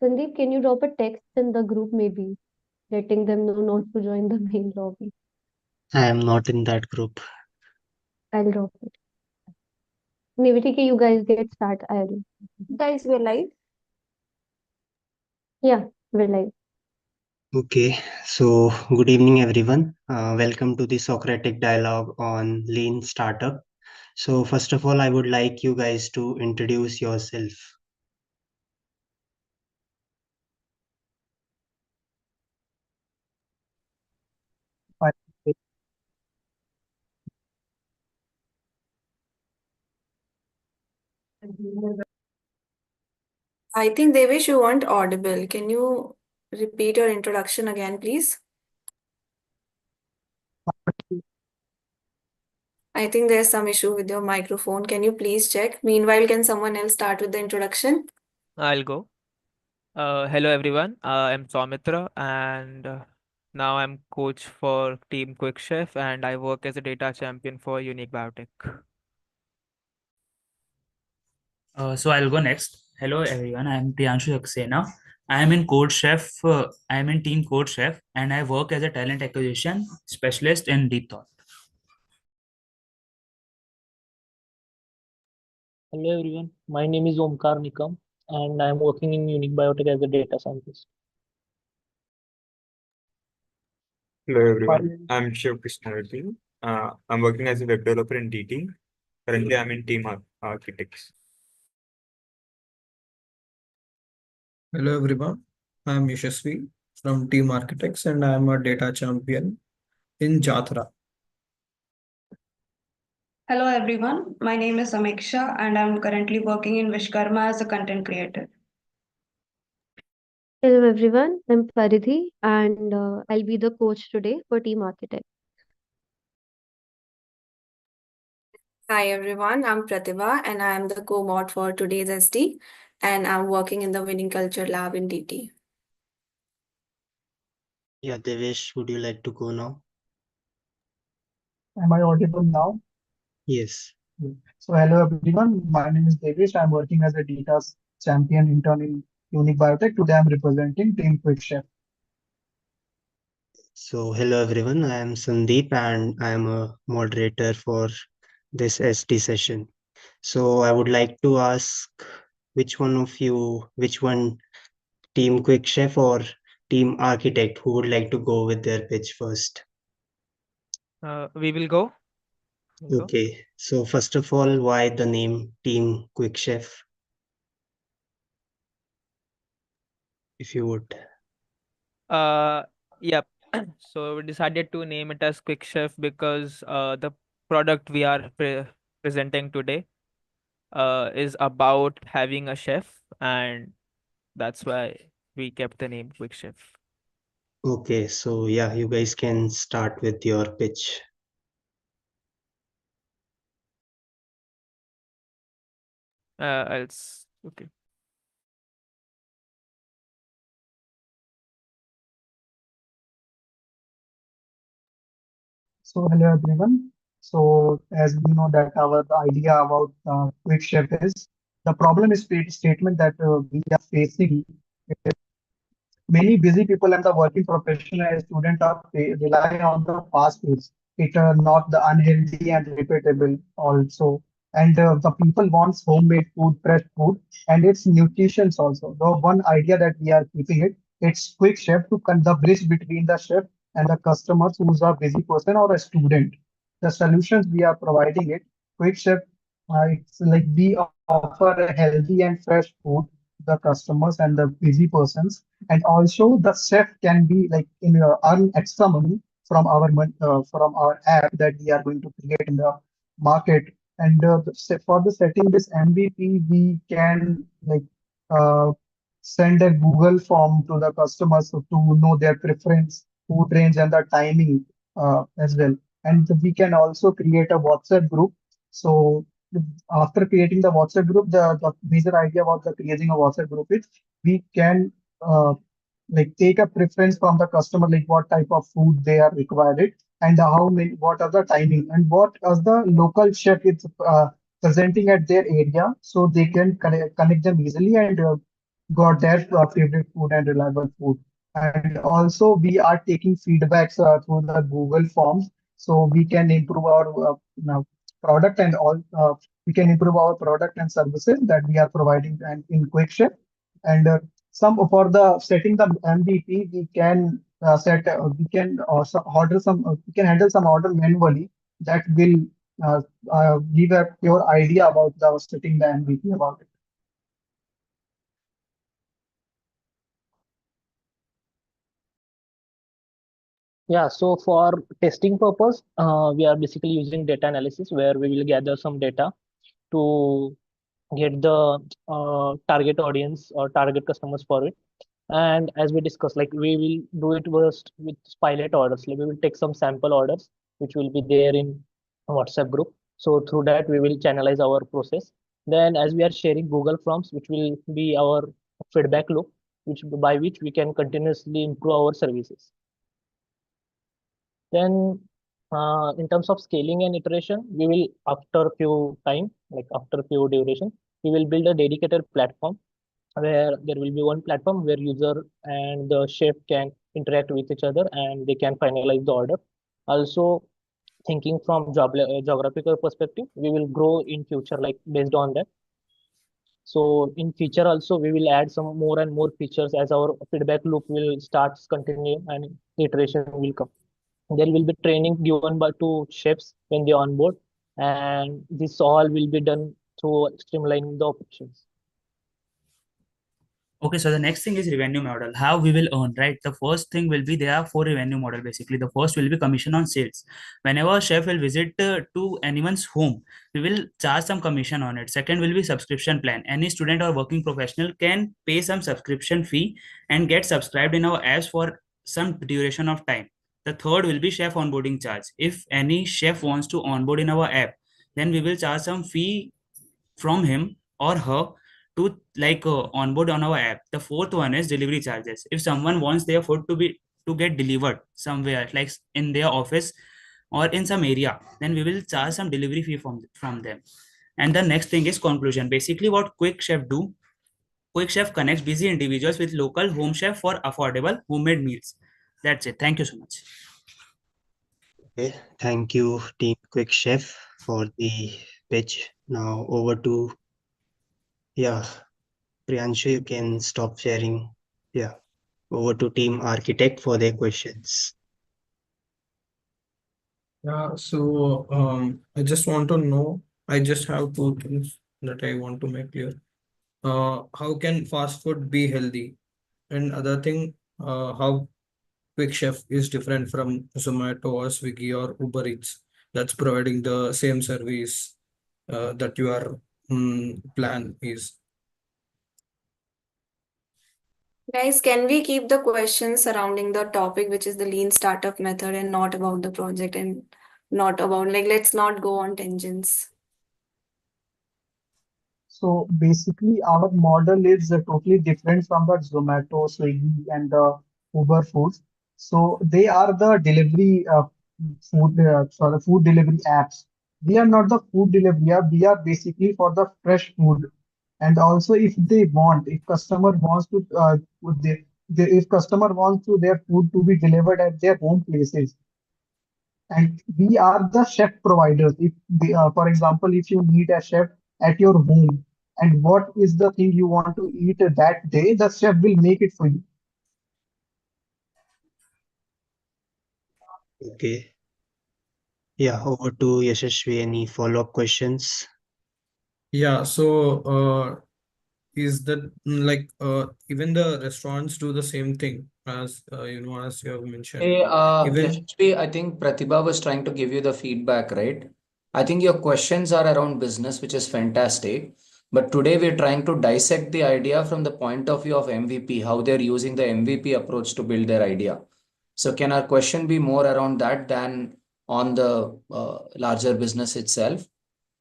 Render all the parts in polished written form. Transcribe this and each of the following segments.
Sandeep, can you drop a text in the group maybe, letting them know not to join the main lobby? I am not in that group. I'll drop it. Maybe take you guys get start. I'll. Guys, we're live. Yeah, we're live. Okay, so good evening, everyone. Welcome to the Socratic dialogue on lean startup. So, first of all, I would like you guys to introduce yourself. I I think Devesh, you weren't audible. Can you repeat your introduction again, please? I think there's some issue with your microphone. Can you please check? Meanwhile, can someone else start with the introduction? I'll go. Hello everyone. I'm Soumitra and now I'm coach for Team Quick Chef and I work as a data champion for Unique Biotech. So I'll go next. Hello everyone, I am Priyanshu Saxena. I am in team Code Chef and I work as a talent acquisition specialist in Deep Thought. Hello everyone, my name is Omkar Nikam and I am working in Unique Biotech as a data scientist. Hello My everyone, name I'm Shiv Krishnarthi. I'm working as a web developer in DT. Currently, I'm in Team Architects. Hello everyone, I am Yashasvi from Team Architects and I am a data champion in Jatra. Hello everyone, my name is Samiksha and I'm currently working in Vishkarma as a content creator. Hello everyone, I'm Paridhi and I'll be the coach today for Team Architect. Hi everyone, I'm Pratibha and I am the co-mod for today's SD and I'm working in the Winning Culture Lab in DT. Yeah, Devesh, would you like to go now? Am I audible now? Yes. So hello everyone, my name is Devesh. I'm working as a data champion intern in Unique Biotech. Today I'm representing Team Quick Chef. So, hello everyone. I am Sandeep and I am a moderator for this SD session. So, I would like to ask which one Team Quick Chef or Team Architect, who would like to go with their pitch first? We will go. We'll go. Okay, so first of all, why the name Team Quick Chef? If you would. Yep. So we decided to name it as Quick Chef because the product we are presenting today is about having a chef and that's why we kept the name Quick Chef. Okay, so yeah, you guys can start with your pitch. Okay. So hello everyone. So as we know that our idea about Quick Chef is the problem is statement that we are facing. Many busy people and the working professional and student are rely on the fast foods. It not the unhealthy and repeatable also. And the people wants homemade food, fresh food, and it's nutritious also. The one idea that we are keeping it's quick chef to the bridge between the chef and the customers who's a busy person or a student. The solutions we are providing quick chef, it's like we offer a healthy and fresh food to the customers and the busy persons, and also the chef can be like in earn extra money from from our app that we are going to create in the market. And for the setting this MVP, we can like uh, send a Google form to the customers to know their preference, food range, and the timing as well. And we can also create a WhatsApp group. So after creating the WhatsApp group, the major idea about the creating a WhatsApp group is we can uh, like take a preference from the customer, like what type of food they are required and how many, what are the timing and what as the local chef is presenting at their area, so they can connect them easily and got their favorite food and reliable food. And also, we are taking feedbacks through the Google Forms, so we can improve our product and all. We can improve our product and services that we are providing and in QuickShip. And some for the setting the MVP, we can we can also order some. We can handle some order manually that will give a pure idea about the setting the MVP about it. Yeah, so for testing purpose, we are basically using data analysis where we will gather some data to get the target audience or target customers for it. And as we discussed, like we will do it first with pilot orders. Like we will take some sample orders, which will be there in a WhatsApp group. So through that, we will channelize our process. Then as we are sharing Google Forms, which will be our feedback loop, which by which we can continuously improve our services. Then in terms of scaling and iteration, we will after few time, like after few duration, we will build a dedicated platform where there will be one platform where user and the chef can interact with each other and they can finalize the order. Also, thinking from geographical perspective, we will grow in future like based on that. So in future also we will add some more and more features as our feedback loop will start continue and iteration will come. There will be training given by to chefs when they onboard, and this all will be done through streamlining the operations. Okay, so the next thing is revenue model. How we will earn, right? The first thing will be there are four revenue model basically. The first will be commission on sales. Whenever a chef will visit to anyone's home, we will charge some commission on it. Second will be subscription plan. Any student or working professional can pay some subscription fee and get subscribed in our apps for some duration of time. The third will be chef onboarding charge. If any chef wants to onboard in our app, then we will charge some fee from him or her to onboard on our app. The fourth one is delivery charges. If someone wants their food to get delivered somewhere like in their office or in some area, then we will charge some delivery fee from them. And the next thing is conclusion. Basically what quick chef do, quick chef connects busy individuals with local home chef for affordable homemade meals. That's it. Thank you so much. Okay, thank you, Team Quick Chef, for the pitch. Now over to, yeah, Priyanshu, you can stop sharing. Yeah, over to Team Architect for their questions. Yeah, so I just want to know, I just have two things that I want to make clear. How can fast food be healthy? And other thing, how Quick Chef is different from Zomato or Swiggy or Uber Eats that's providing the same service that your plan is. Guys, can we keep the questions surrounding the topic, which is the lean startup method, and not about the project and not about like let's not go on tangents. So basically, our model is totally different from the Zomato, Swiggy, and the Uber foods. So they are the delivery food delivery apps. We are not the food delivery app. We are basically for the fresh food. And also, if they want, if customer wants to, if customer wants to their food to be delivered at their home places, and we are the chef providers. If for example, if you need a chef at your home, and what is the thing you want to eat that day, the chef will make it for you. Okay. Yeah, over to Yashashvi. Any follow-up questions? Yeah, so is that even the restaurants do the same thing as as you have mentioned. Hey, Even Yashasvi, I think Pratibha was trying to give you the feedback, right? I think your questions are around business, which is fantastic. But today we're trying to dissect the idea from the point of view of MVP, how they're using the MVP approach to build their idea. So can our question be more around that than on the larger business itself?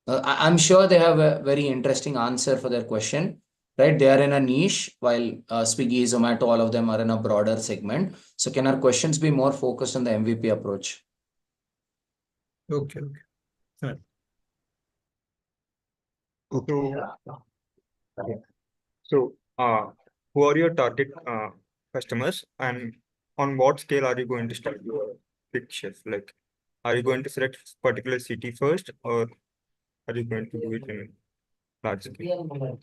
I'm sure they have a very interesting answer for their question, right? They are in a niche, while Swiggy, Zomato, all of them are in a broader segment. So can our questions be more focused on the MVP approach? okay, fine. Okay. So, so who are your target customers, and on what scale are you going to start your quick chef? Like, are you going to select particular city first, or are you going to do it in large scale?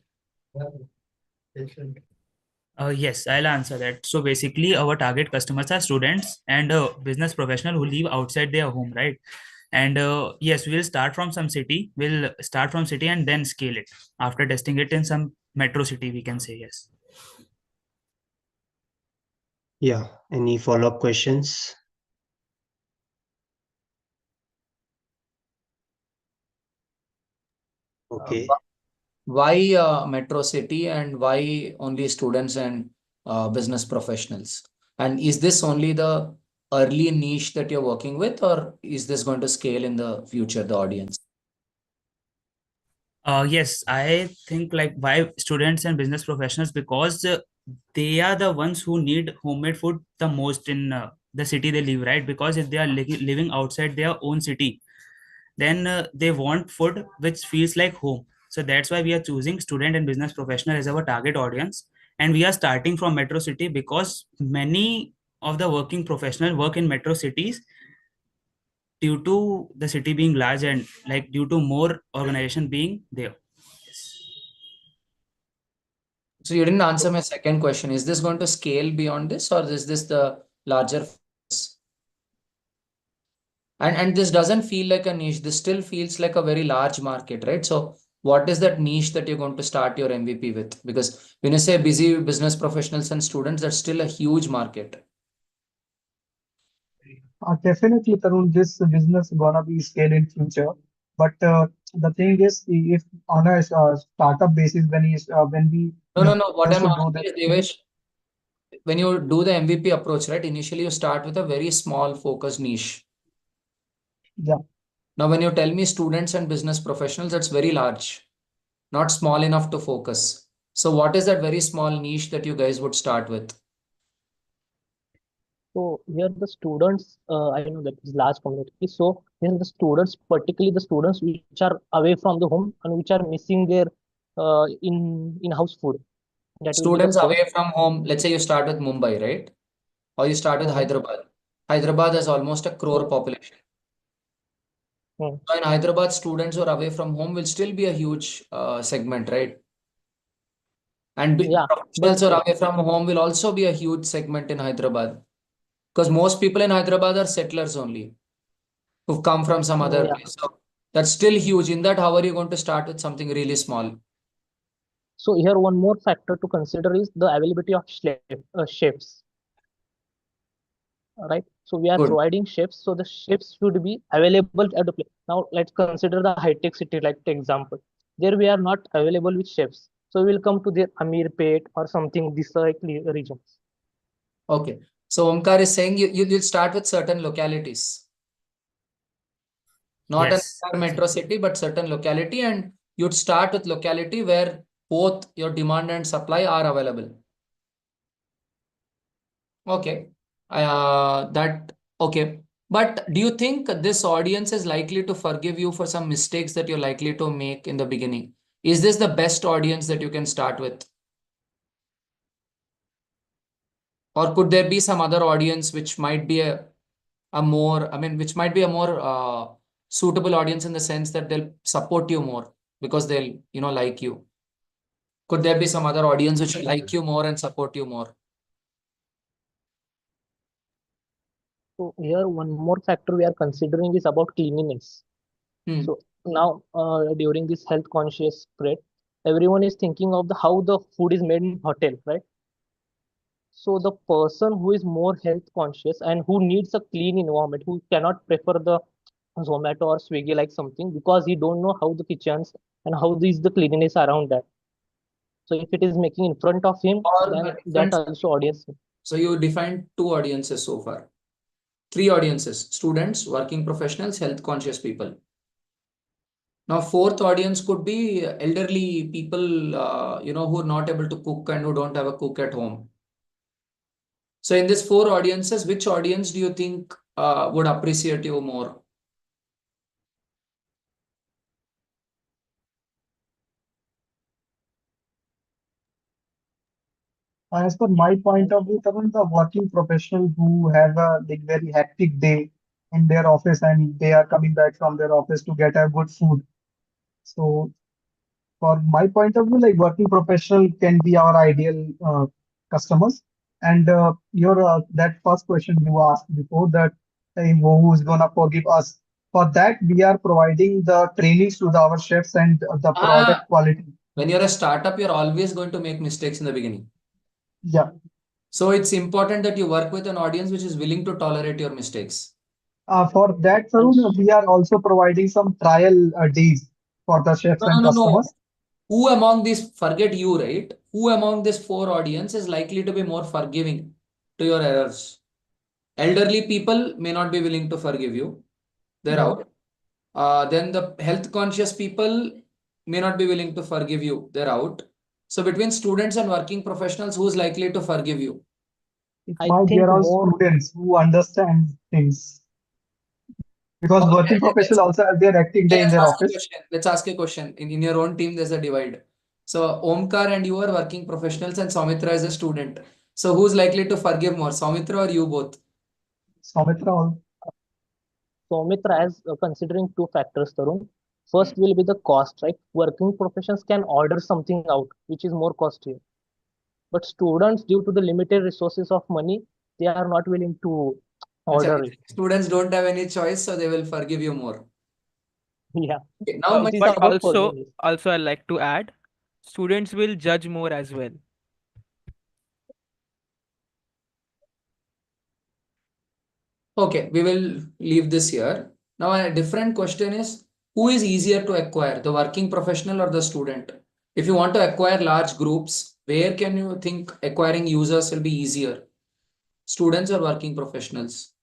Yes, I'll answer that. So basically, our target customers are students and business professional who live outside their home, right? And yes, we'll start from some city. We'll start from city and then scale it after testing it in some metro city. We can say yes. Yeah. Any follow-up questions? Okay. Why metro city and why only students and business professionals? And is this only the early niche that you're working with, or is this going to scale in the future, the audience? Yes, I think like why students and business professionals, because they are the ones who need homemade food the most in the city they live, right? Because if they are living outside their own city, then they want food which feels like home. So that's why we are choosing student and business professional as our target audience, and we are starting from metro city because many of the working professional work in metro cities due to the city being large and like due to more organization being there. So you didn't answer my second question. Is this going to scale beyond this, or is this the larger focus? And this doesn't feel like a niche. This still feels like a very large market, right? So what is that niche that you're going to start your MVP with? Because when you say busy business professionals and students, that's still a huge market. Definitely, Tarun, this business gonna be scale in future. But the thing is, if on a startup basis, when we No. What used I'm to do asking this is, thing, Devesh, when you do the MVP approach, right? Initially, you start with a very small focus niche. yeah. Now, when you tell me students and business professionals, that's very large, not small enough to focus. So, what is that very small niche that you guys would start with? So here the students, I know that is large community. So here the students, particularly the students which are away from the home and which are missing their in-house food. That will be the Students first. away from home, let's say you start with Mumbai, right? Or you start with Mhm. Hyderabad. Hyderabad has almost a crore Mm, population. mm. So in Hyderabad, students who are away from home will still be a huge segment, right? And Yeah, but professionals who are away from home will also be a huge segment in Hyderabad. Because most people in Hyderabad are settlers only who've come from some other yeah. place. So that's still huge. In that, how are you going to start with something really small? So here one more factor to consider is the availability of chefs, right? So we are Good. providing chefs, so the chefs should be available at the place. Now let's consider the high-tech city, like the example. There we are not available with chefs, so we will come to the Amirpet or something this like regions. Okay. So Omkar is saying you'll start with certain localities, not an Yes. entire metro city, but certain locality, and you'd start with locality where both your demand and supply are available. Okay. That okay. But do you think this audience is likely to forgive you for some mistakes that you're likely to make in the beginning? Is this the best audience that you can start with? Or could there be some other audience which might be a more, I mean, which might be a more suitable audience in the sense that they'll support you more because they'll, like you. Could there be some other audience which will like you more and support you more? So here one more factor we are considering is about cleanliness. Hmm. So now during this health conscious spread, everyone is thinking of the how the food is made in hotel, right? So the person who is more health conscious and who needs a clean environment, who cannot prefer the Zomato or Swiggy like something because he don't know how the kitchens and how is the cleanliness around that. So if it is making in front of him, Or then a that different. also audience. So you defined two audiences so far. Three audiences: students, working professionals, health conscious people. Now, fourth audience could be elderly people, who are not able to cook and who don't have a cook at home. So, in these four audiences, which audience do you think would appreciate you more? As per my point of view, Tarun, the working professional who have a like very hectic day in their office and they are coming back from their office to get a good food. So for my point of view, like working professional can be our ideal customers. And your that first question you asked before that who is gonna forgive us? For that, we are providing the trainings to our chefs and the Ah, product quality. when you're a startup, you're always going to make mistakes in the beginning. Yeah. So it's important that you work with an audience which is willing to tolerate your mistakes. For that, Tarun, we are also providing some trial days for the chefs No, no, and no, no. customers. Who among these, forget you, right? Who among this four audience is likely to be more forgiving to your errors? Elderly people may not be willing to forgive you. They're Yeah. out. Then the health conscious people may not be willing to forgive you. They're out. So between students and working professionals, who's likely to forgive you? It I might think there are more. students who understand things because Okay, working professionals also have their active day in let's their ask a office. question. Let's ask a question. In your own team, there's a divide. So Omkar and you are working professionals and Saumitra is a student. So who's likely to forgive more, Saumitra or you both? Soumitra, So, Mitra, as considering two factors, Tarun. First will be the cost, right? Working professions can order something out, which is more costly. But students, due to the limited resources of money, they are not willing to Achha, order it. students don't have any choice, so they will forgive you more. Yeah, Okay, now my it is But about also, forgiveness. I like to add, students will judge more as well. okay, we will leave this here. Now a different question is who is easier to acquire, the working professional or the student? If you want to acquire large groups, where can you think acquiring users will be easier? Students or working professionals?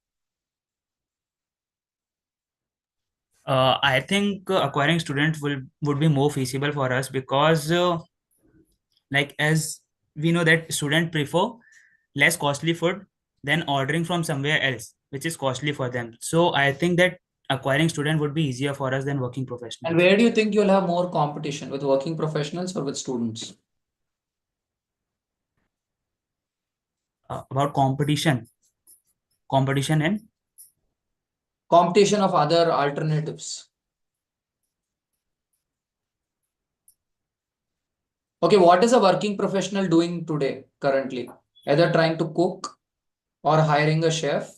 I think acquiring students will would be more feasible for us because like as we know that students prefer less costly food than ordering from somewhere else which is costly for them, so I think that acquiring student would be easier for us than working And professionals. where do you think you'll have more competition with working professionals or with students? About competition and Competition of other alternatives. Okay, what is a working professional doing today currently? Either trying to cook or hiring a chef,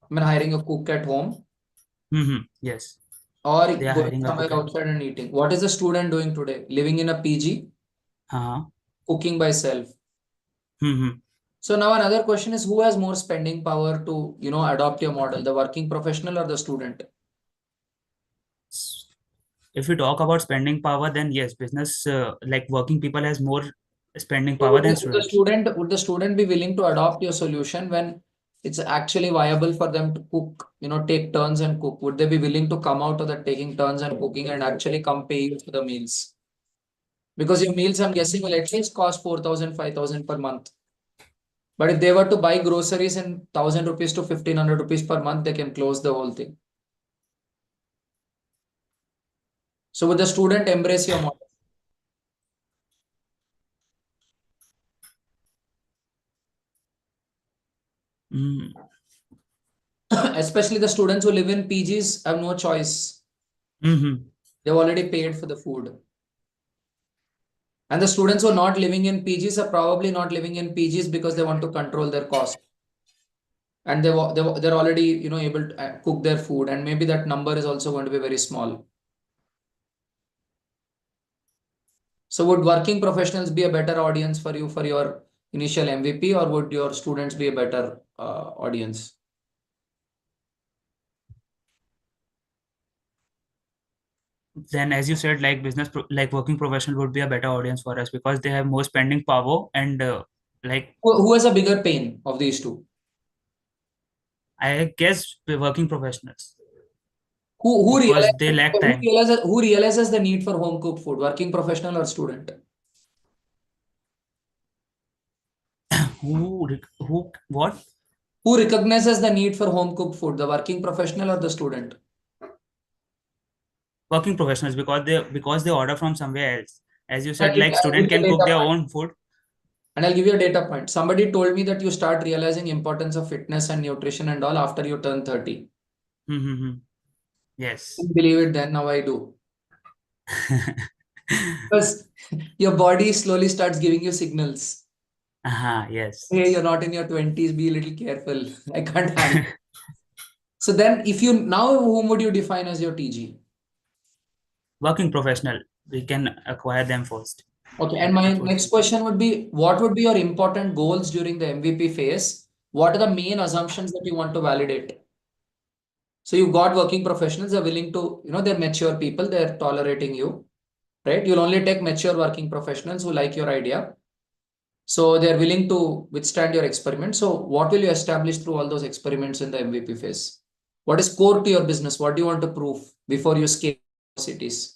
I mean hiring a cook at home, yes, or they are going hiring a somewhere cook at outside and eating. What is the student doing today? Living in a PG, uh-huh. cooking by self. Mm-hmm. So now another question is who has more spending power to, adopt your model, the working professional or the student? If we talk about spending power, then yes, business like working people has more spending So power than students. would the student be willing to adopt your solution when it's actually viable for them to cook, take turns and cook? Would they be willing to come out of that taking turns and cooking and actually come pay you for the meals? Because your meals, I'm guessing, will at least cost 4,000, 5,000 per month. But if they were to buy groceries in 1,000 rupees to 1,500 rupees per month, they can close the whole thing. So would the student embrace your model? Mm. Especially the students who live in PGs have no choice. Mm-hmm. They've already paid for the food. And the students who are not living in PGs are probably not living in PGs because they want to control their cost. And they're already, able to cook their food. And maybe that number is also going to be very small. So would working professionals be a better audience for you for your initial MVP, or would your students be a better audience? Then as you said, like like working professional would be a better audience for us because they have more spending power and like Who has a bigger pain of these two? I guess the working professionals Who because they realizes lack time. who realizes the need for home cooked food, working professional or student? Who what? Who recognizes the need for home cooked food, the working professional or the student? Working professionals because they order from somewhere else. As you And said, if, like and if student they can make cook a their money, own food. And I'll give you a data point. Somebody told me that you start realizing importance of fitness and nutrition and all after you turn 30. Yes. Didn't believe it then, now I do. Because your body slowly starts giving you signals. Yes. Hey, you're not in your 20s, be a little careful. I can't handle. So then if you now, whom would you define as your TG? Working professional. We can acquire them first. Okay, and my That's what. next question would be, what would be your important goals during the MVP phase? What are the main assumptions that you want to validate? So you've got working professionals, they're willing to, they're mature people, they're tolerating you, right? You'll only take mature working professionals who like your idea. So they're willing to withstand your experiment. So what will you establish through all those experiments in the MVP phase? What is core to your business? What do you want to prove before you scale cities?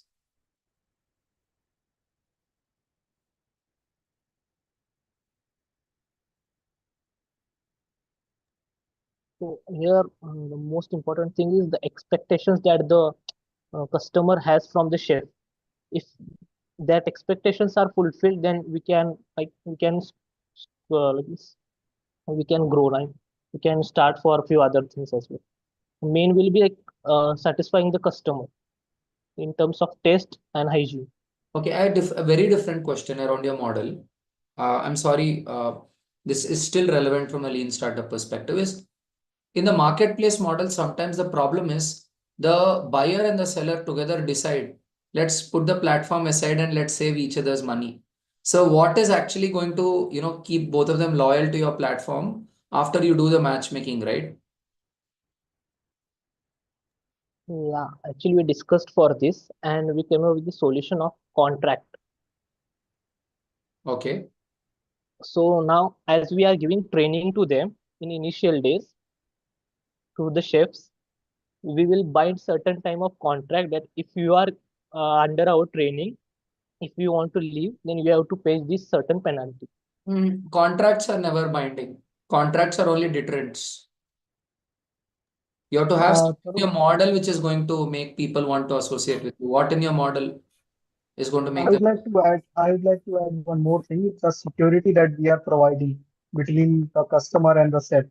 So here, the most important thing is the expectations that the customer has from the chef. If that expectations are fulfilled, then like we can grow, right? We can start for a few other things as well. Main will be like satisfying the customer in terms of taste and hygiene. Okay, I had a very different question around your model. I'm sorry, this is still relevant from a lean startup perspective. Is in the marketplace model, sometimes the problem is the buyer and the seller together decide, let's put the platform aside and let's save each other's money. So what is actually going to, keep both of them loyal to your platform after you do the matchmaking, right? Yeah, actually we discussed for this and we came up with the solution of contract. Okay. So now as we are giving training to them in initial days to the chefs, we will bind certain time of contract that if you are under our training, if you want to leave, then you have to pay this certain penalty. Contracts are never binding. Contracts are only deterrents. You have to have a model which is going to make people want to associate with you. What in your model is going to make them? I would like to add one more thing. It's the security that we are providing between the customer and the chef.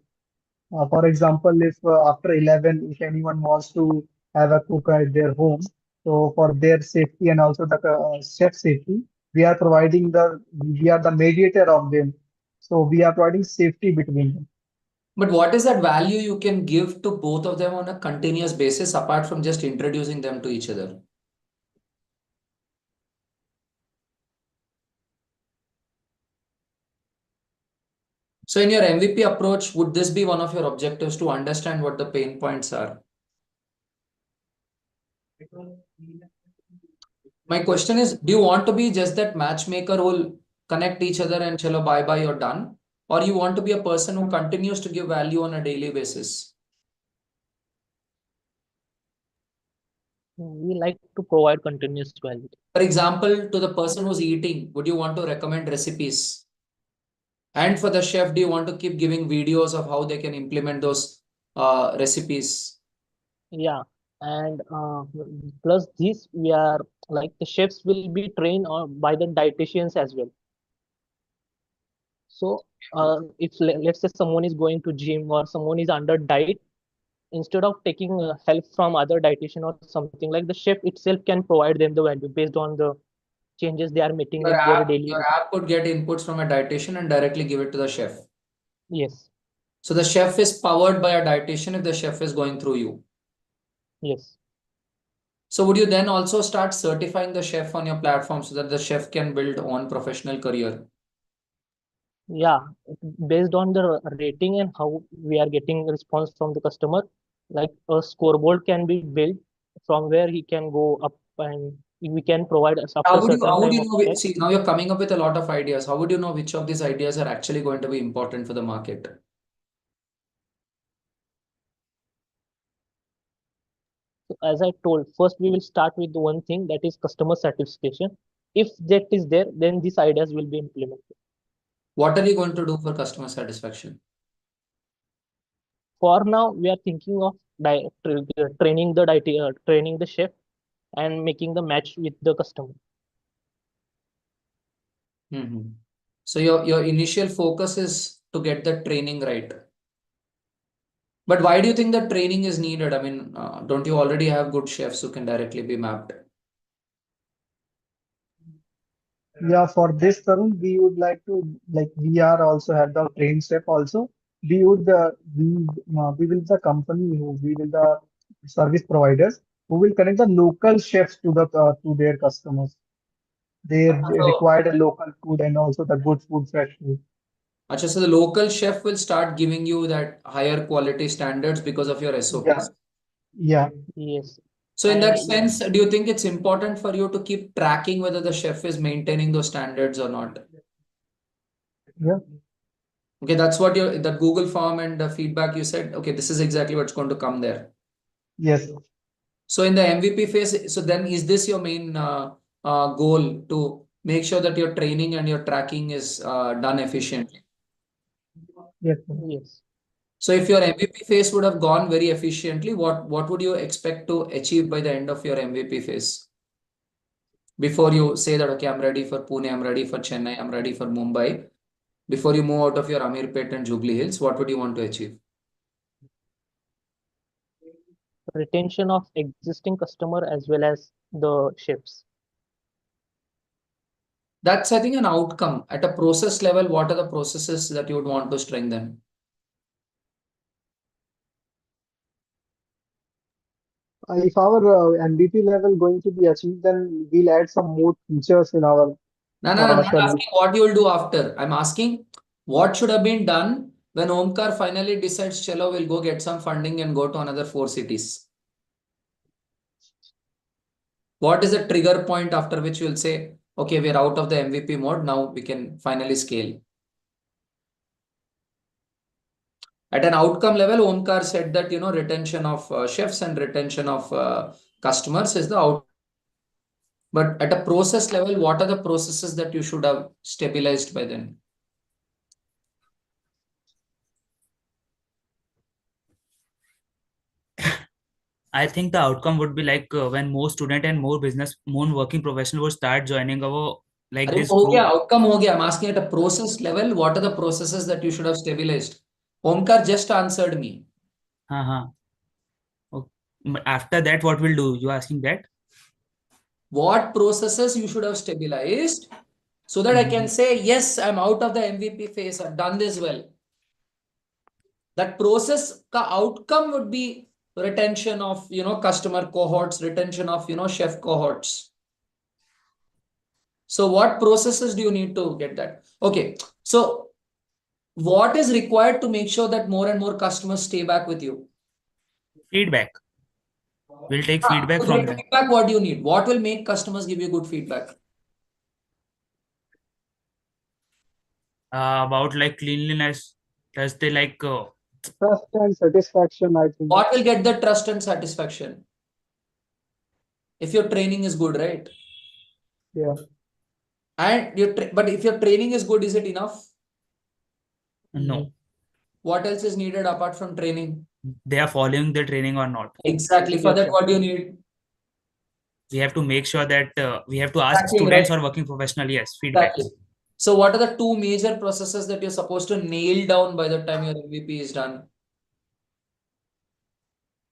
For example, if after 11, if anyone wants to have a cook at their home, so for their safety and also the chef safety, we are the mediator of them. So we are providing safety between them. But what is that value you can give to both of them on a continuous basis apart from just introducing them to each other? So in your MVP approach, would this be one of your objectives to understand what the pain points are? My question is, do you want to be just that matchmaker who will connect each other and chalo bye bye, you're done? Or you want to be a person who continues to give value on a daily basis? We like to provide continuous value. For example, to the person who's eating, would you want to recommend recipes? And for the chef, do you want to keep giving videos of how they can implement those recipes? Yeah, and plus this, we are like the chefs will be trained by the dietitians as well. So if let's say someone is going to gym or someone is under diet, instead of taking help from other dietitian or something, like the chef itself can provide them the value based on the changes they are making in their daily. Your app could get inputs from a dietitian and directly give it to the chef. Yes. So the chef is powered by a dietitian if the chef is going through you. Yes. So would you then also start certifying the chef on your platform so that the chef can build on professional career? Yeah, based on the rating and how we are getting response from the customer, like a scoreboard can be built from where he can go up and we can provide us after certain How would time you of know? time. See, now you're coming up with a lot of ideas. How would you know which of these ideas are actually going to be important for the market? So as I told, first we will start with the one thing that is customer satisfaction. If that is there, then these ideas will be implemented. What are you going to do for customer satisfaction? For now, we are thinking of training the chef and making the match with the customer. So your initial focus is to get the training right. But why do you think that training is needed? I mean, don't you already have good chefs who can directly be mapped? Yeah, for this Tarun, we would like to, like, we are also have the trained chef also. We would we will the company who we will the service providers who will connect the local chefs to the to their customers. They So, require the local food and also the good food, fresh food. Acha, so the local chef will start giving you that higher quality standards because of your Yeah, SOPs. yeah, Yes. So in And that sense, do you think it's important for you to keep tracking whether the chef is maintaining those standards or not? yeah, Okay, that's what your that Google form and the feedback you said, okay, this is exactly what's going to come there. yes, So in the MVP phase, so then is this your main goal to make sure that your training and your tracking is done efficiently? yes. yes. So if your MVP phase would have gone very efficiently, what would you expect to achieve by the end of your MVP phase? Before you say that, okay, I'm ready for Pune, I'm ready for Chennai, I'm ready for Mumbai. Before you move out of your Amirpet and Jubilee Hills, what would you want to achieve? Retention of existing customer as well as the chefs. That's, I think, an outcome. At a process level, what are the processes that you would want to strengthen? If our MVP level going to be achieved, then we'll add some more features in our No, no, I'm not service. asking what you will do after. I'm asking what should have been done when Omkar finally decides, Chalo, we'll go get some funding and go to another 4 cities. What is the trigger point after which you'll say, okay, we're out of the MVP mode, now we can finally scale? At an outcome level, Omkar said that, retention of chefs and retention of customers is the out. But at a process level, what are the processes that you should have stabilized by then? I think the outcome would be like when more student and more working professional would start joining our like अरे this वो हो गया, group. outcome हो गया. I'm asking at a process level, what are the processes that you should have stabilized? Omkar just answered me. हाँ. After that, what we'll do? You asking that? What processes you should have stabilized so that I can say, yes, I'm out of the MVP phase. I've done this well. That process ka outcome would be retention of, customer cohorts, retention of, chef cohorts. So what processes do you need to get that? Okay. So what is required to make sure that more and more customers stay back with you? Feedback. We'll take feedback To from get them feedback, what do you need? What will make customers give you good feedback? about like cleanliness. Does they like Trust and satisfaction, I think. What will get the trust and satisfaction? If your training is good, right? Yeah. And but if your training is good, is it enough? no? What else is needed apart from training? They are following the training or not? Exactly. For that, Yes, what do you need? We have to make sure that we have to ask Tracking, students right? or working professional. Yes, Exactly. feedbacks. So, what are the two major processes that you're supposed to nail down by the time your MVP is done?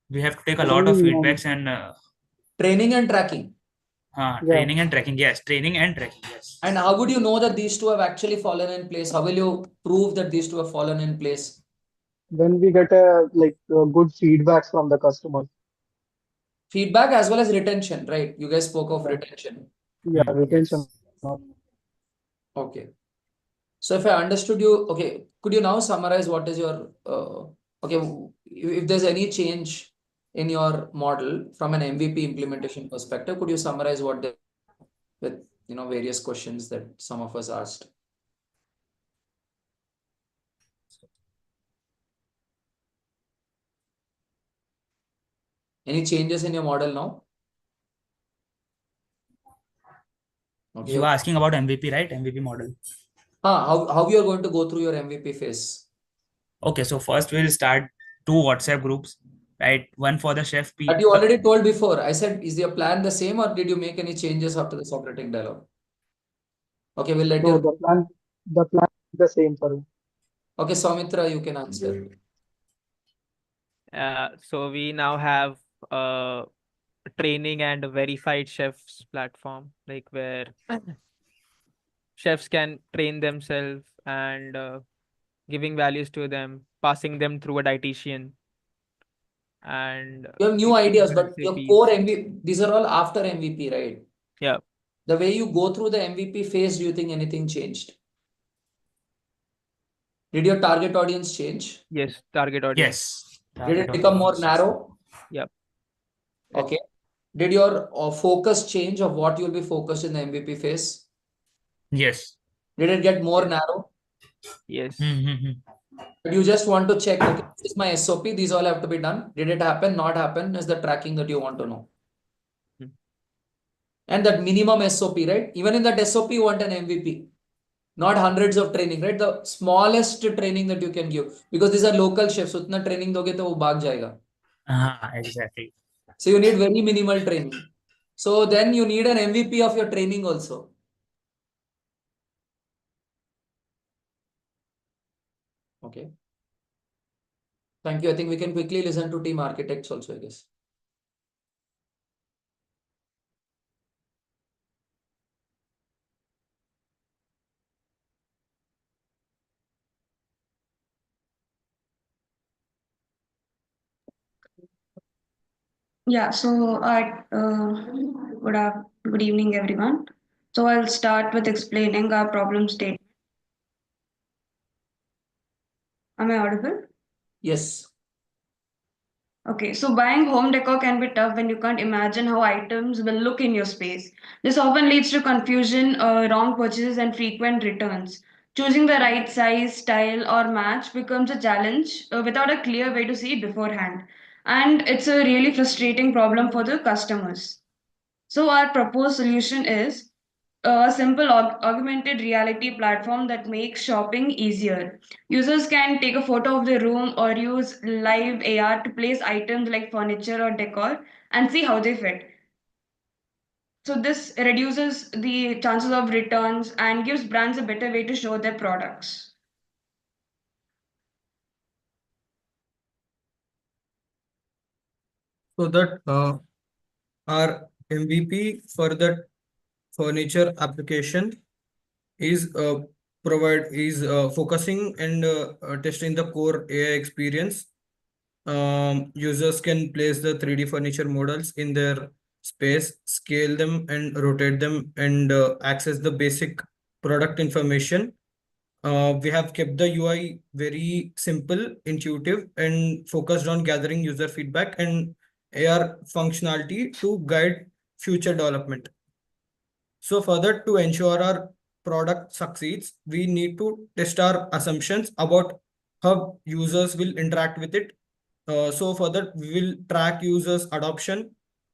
We have to take a lot of Training and feedbacks and Training and tracking. yeah. training and tracking. Yes, training and tracking. Yes. And how would you know that these two have actually fallen in place? How will you prove that these two have fallen in place? Then we get a good feedbacks from the customers. Feedback as well as retention, right? You guys spoke of Yeah, retention. yeah, retention. Yes. Okay. So if I understood you, okay, could you now summarize what is your, okay, if there's any change in your model from an MVP implementation perspective, could you summarize what the, with, various questions that some of us asked? Any changes in your model now? Okay. You are asking about MVP, right? MVP model. How you are going to go through your MVP phase? Okay, so first we'll start two WhatsApp groups, right? One for the chef But you already told before. I said, is your plan the same or did you make any changes after the Socratic dialogue? Okay, we'll let No, you. The plan is the same for you. Okay, Soumitra, you can answer. So we now have a training and verified chefs platform, like where chefs can train themselves and giving values to them, passing them through a dietitian and You have new teaching ideas, the but your recipes. core MVP, these are all after MVP, right? Yeah. The way you go through the MVP phase, do you think anything changed? Did your target audience change? Yes, target audience. Yes. Did it Target become more audience. narrow? Yep. Okay. Did your focus change of what you'll be focused in the MVP phase? Yes. Did it get more Yes. narrow? Yes. But you just want to check, okay, this is my SOP, these all have to be done. Did it happen, not happen, is the tracking that you want to know. Hmm. And that minimum SOP, right? Even in that SOP, you want an MVP. Not hundreds of training, right? The smallest training that you can give. Because these are local chefs. Utna training doge to wo bhag jayega. Exactly. So you need very minimal training. So then you need an MVP of your training also. Okay. Thank you. I think we can quickly listen to team architects also, I guess. Yeah, so good evening, everyone. So I'll start with explaining our problem statement. Am I audible? Yes. Okay, so buying home decor can be tough when you can't imagine how items will look in your space. This often leads to confusion, wrong purchases, and frequent returns. Choosing the right size, style, or match becomes a challenge without a clear way to see it beforehand. And it's a really frustrating problem for the customers. So, our proposed solution is a simple augmented reality platform that makes shopping easier. Users can take a photo of their room or use live AR to place items like furniture or decor and see how they fit. So, this reduces the chances of returns and gives brands a better way to show their products. So that our MVP for that furniture application is focusing and testing the core AI experience. Users can place the 3D furniture models in their space, scale them and rotate them, and access the basic product information. We have kept the UI very simple, intuitive, and focused on gathering user feedback and AR functionality to guide future development. So further, to ensure our product succeeds, we need to test our assumptions about how users will interact with it. So further, we will track users adoption,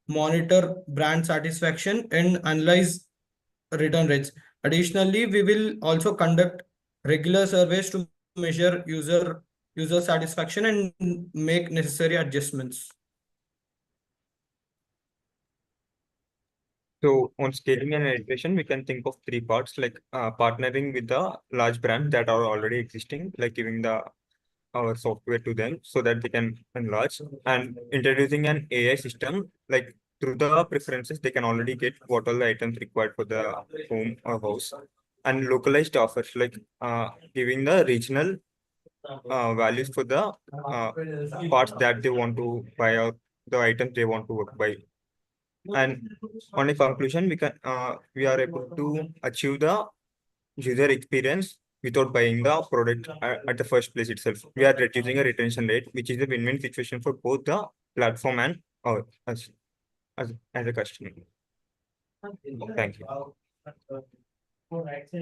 monitor brand satisfaction, and analyze return rates. Additionally, we will also conduct regular surveys to measure user satisfaction and make necessary adjustments. So on scaling and iteration, we can think of three parts, like partnering with the large brands that are already existing, like giving the our software to them so that they can enlarge, and introducing an AI system, like through the preferences they can already get what all the items required for the home or house, and localized offers, like giving the regional values for the parts that they want to buy or the items they want to buy. And on a conclusion, we are able to achieve the user experience without buying the product at the first place itself. We are reducing a retention rate, which is a win-win situation for both the platform and us as a customer. Thank you.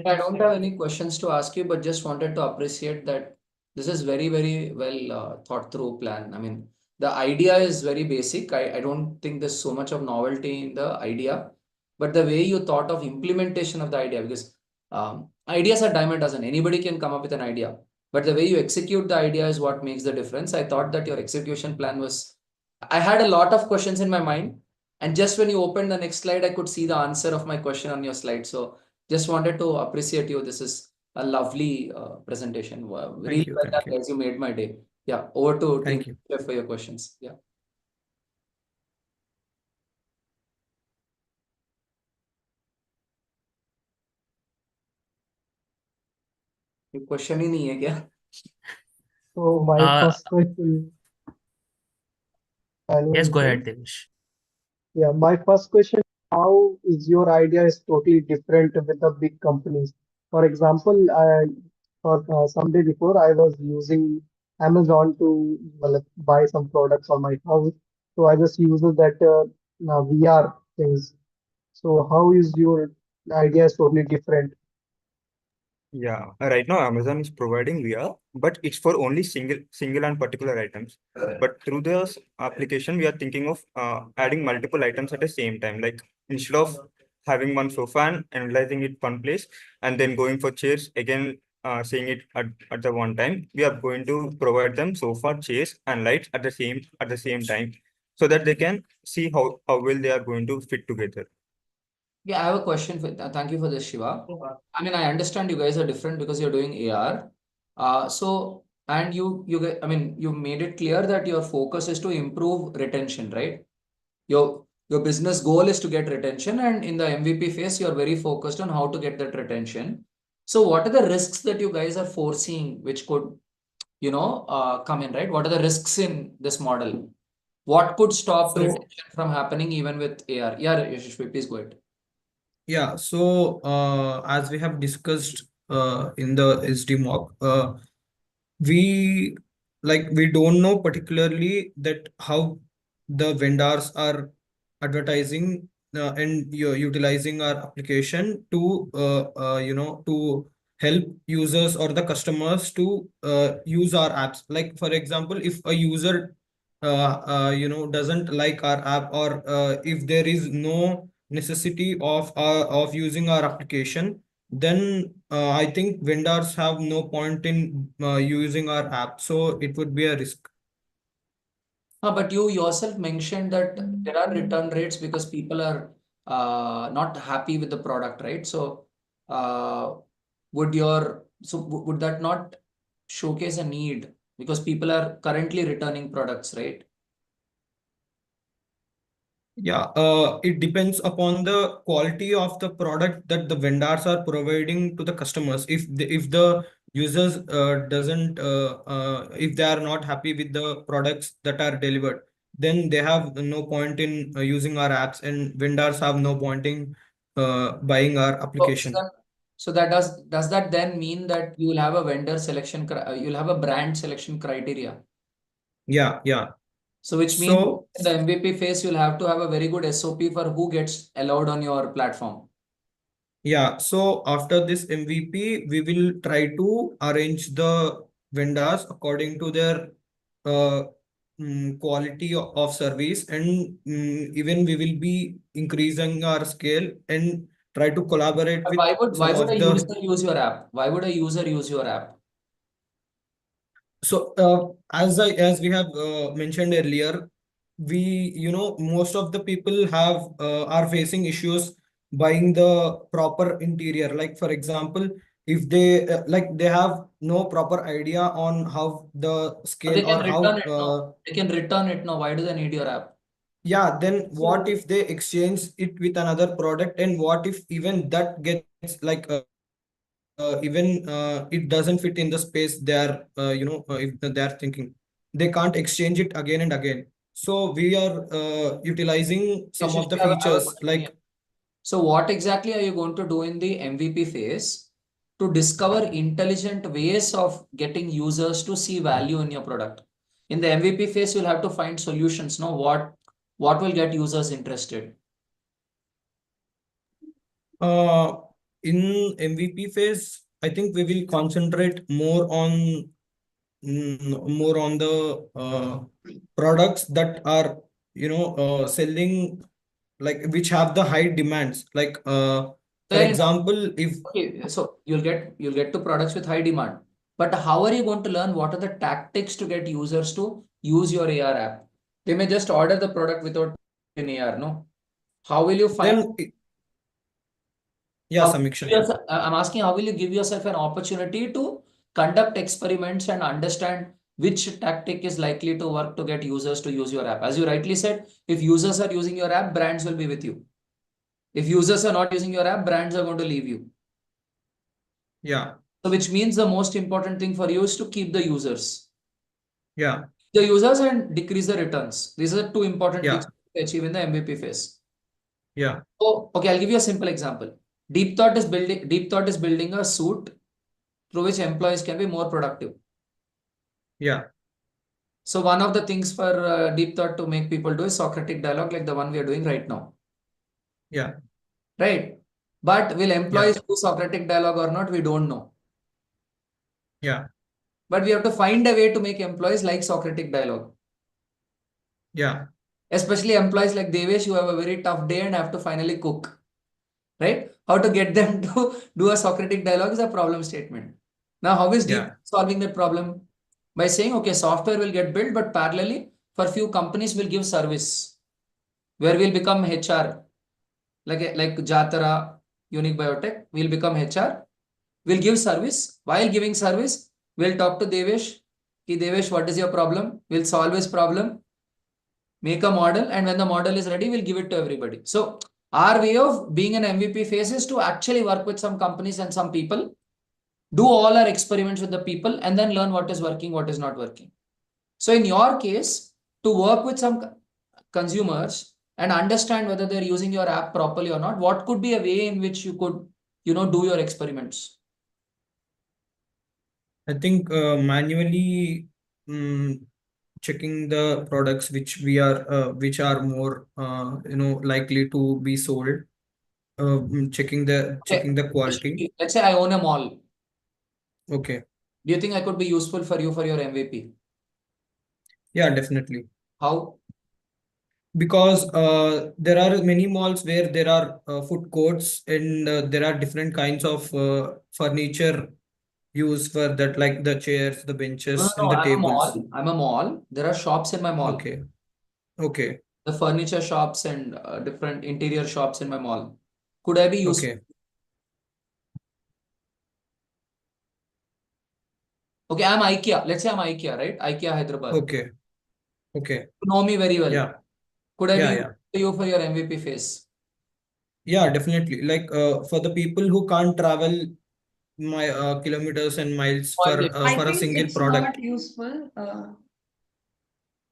I don't have any questions to ask you, but just wanted to appreciate that this is very, very well thought through plan. I mean, the idea is very basic. I don't think there's so much of novelty in the idea, but the way you thought of implementation of the idea, because ideas are dime a dozen. Anybody can come up with an idea, but the way you execute the idea is what makes the difference. I thought that your execution plan was, I had a lot of questions in my mind, and just when you opened the next slide, I could see the answer of my question on your slide. So just wanted to appreciate you. This is a lovely presentation. Really Thank you. well done, Thank you. guys. You made my day. Yeah, over to Team Thank you. Chef for your questions. Yeah. ये question ही नहीं है क्या? So my Uh, first question, hello yes, go Nikhil. ahead, Devish. Yeah, my first question, how is your idea is totally different with the big companies? For example, for some day before, I was using Amazon to well, buy some products for my house. So I just use that VR things. So how is your idea is totally different? Yeah, right now Amazon is providing VR, but it's for only single and particular items. But through this application, we are thinking of adding multiple items at the same time. Like instead of having one sofa and analyzing it one place and then going for chairs again, seeing it at the one time, we are going to provide them sofa, chairs, and lights at the same time, so that they can see how well they are going to fit together. Yeah, I have a question for thank you for this, Shiva. I mean, I understand you guys are different because you're doing AR. So and I mean, you made it clear that your focus is to improve retention, right? Your business goal is to get retention, and in the MVP phase, you're very focused on how to get that retention. So what are the risks that you guys are foreseeing which could, come in, right? What are the risks in this model? What could stop So retention from happening even with AR? Yeah, Yashashvi, please go ahead. yeah, so as we have discussed in the SD mock, we we don't know particularly that how the vendors are advertising and you're utilizing our application to to help users or the customers to use our apps. Like for example, if a user doesn't like our app, or if there is no necessity of using our application, then I think vendors have no point in using our app. So it would be a risk. But you yourself mentioned that there are return rates because people are not happy with the product, right? So, uh, would that not showcase a need because people are currently returning products, right? Yeah, it depends upon the quality of the product that the vendors are providing to the customers. If the users doesn't if they are not happy with the products that are delivered, then they have no point in using our apps, and vendors have no point in buying our So, so application. that, so that does that then mean that you will have a vendor selection, you'll have a brand selection criteria? Yeah, yeah. So which means So in the MVP phase, you'll have to have a very good SOP for who gets allowed on your platform. yeah, so after this MVP, we will try to arrange the vendors according to their uh, quality of service, and even we will be increasing our scale and try to collaborate But with why some would a of the. user use your app? Why would a user use your app? So as we have mentioned earlier, we most of the people are facing issues buying the proper interior. Like for example, if they they have no proper idea on how the But they scale can or return how it, no? They can return it, no? Why do they need your app? yeah, then what So if they exchange it with another product, and what if even that gets even it doesn't fit in the space they are if they are thinking, they can't exchange it again and again. So we are utilizing some of the Yashashvi, I have a features question like. here. So what exactly are you going to do in the MVP phase to discover intelligent ways of getting users to see value in your product? In the MVP phase, you'll have to find solutions, no? What will get users interested? Uh, in MVP phase, I think we will concentrate more on the products that are selling, like which have the high demands. Like for Fair enough. example, if Okay, so you'll get to products with high demand. But how are you going to learn what are the tactics to get users to use your AR app? They may just order the product without an AR, no? How will you find then Yeah, How Samiksha. I'm asking, how will you give yourself an opportunity to conduct experiments and understand which tactic is likely to work to get users to use your app? As you rightly said, if users are using your app, brands will be with you. If users are not using your app, brands are going to leave you. Yeah, So which means the most important thing for you is to keep the users. yeah, The users and decrease the returns. These are two important things yeah, to achieve in the MVP phase. yeah, Oh, okay, I'll give you a simple example. Deep Thought is building a suit through which employees can be more productive. yeah, So one of the things for Deep Thought to make people do is Socratic dialogue like the one we are doing right now. yeah, Right? But will yeah, employees do Socratic dialogue or not? We don't know. yeah, But we have to find a way to make employees like Socratic dialogue. yeah, Especially employees like Devesh who have a very tough day and have to finally cook. Right? How to get them to do a Socratic dialogue is a problem statement. Now, how is Deep yeah, solving that problem? By saying, okay, software will get built, but parallelly, for few companies will give service where we'll become HR, like Jatara, Unique Biotech, we'll become HR. We'll give service. While giving service, we'll talk to Devesh. Ki Devesh, what is your problem? We'll solve his problem, make a model, and when the model is ready, we'll give it to everybody. So our way of being an MVP phase is to actually work with some companies and some people, do all our experiments with the people, and then learn what is working, what is not working. So in your case, to work with some consumers and understand whether they're using your app properly or not, what could be a way in which you could, do your experiments? I think manually checking the products which are more likely to be sold. Checking the Okay. quality. Let's say I own a mall. Okay. Do you think I could be useful for you for your MVP? Yeah, definitely. How? Because there are many malls where there are food courts and there are different kinds of furniture used for that, like the chairs, the No, no, benches, no. and the I'm a tables. mall. I'm a mall. There are shops in my mall. Okay. Okay. The furniture shops and different interior shops in my mall. Could I be useful? Okay. Okay, I'm IKEA. Let's say I'm IKEA, right? IKEA Hyderabad. Okay. Okay. You know me very well. Yeah. Could I be Yeah. useful Yeah. to you for your MVP phase? Yeah, definitely. Like for the people who can't travel my kilometers and miles Oh, I get I for a think single it's product. not useful.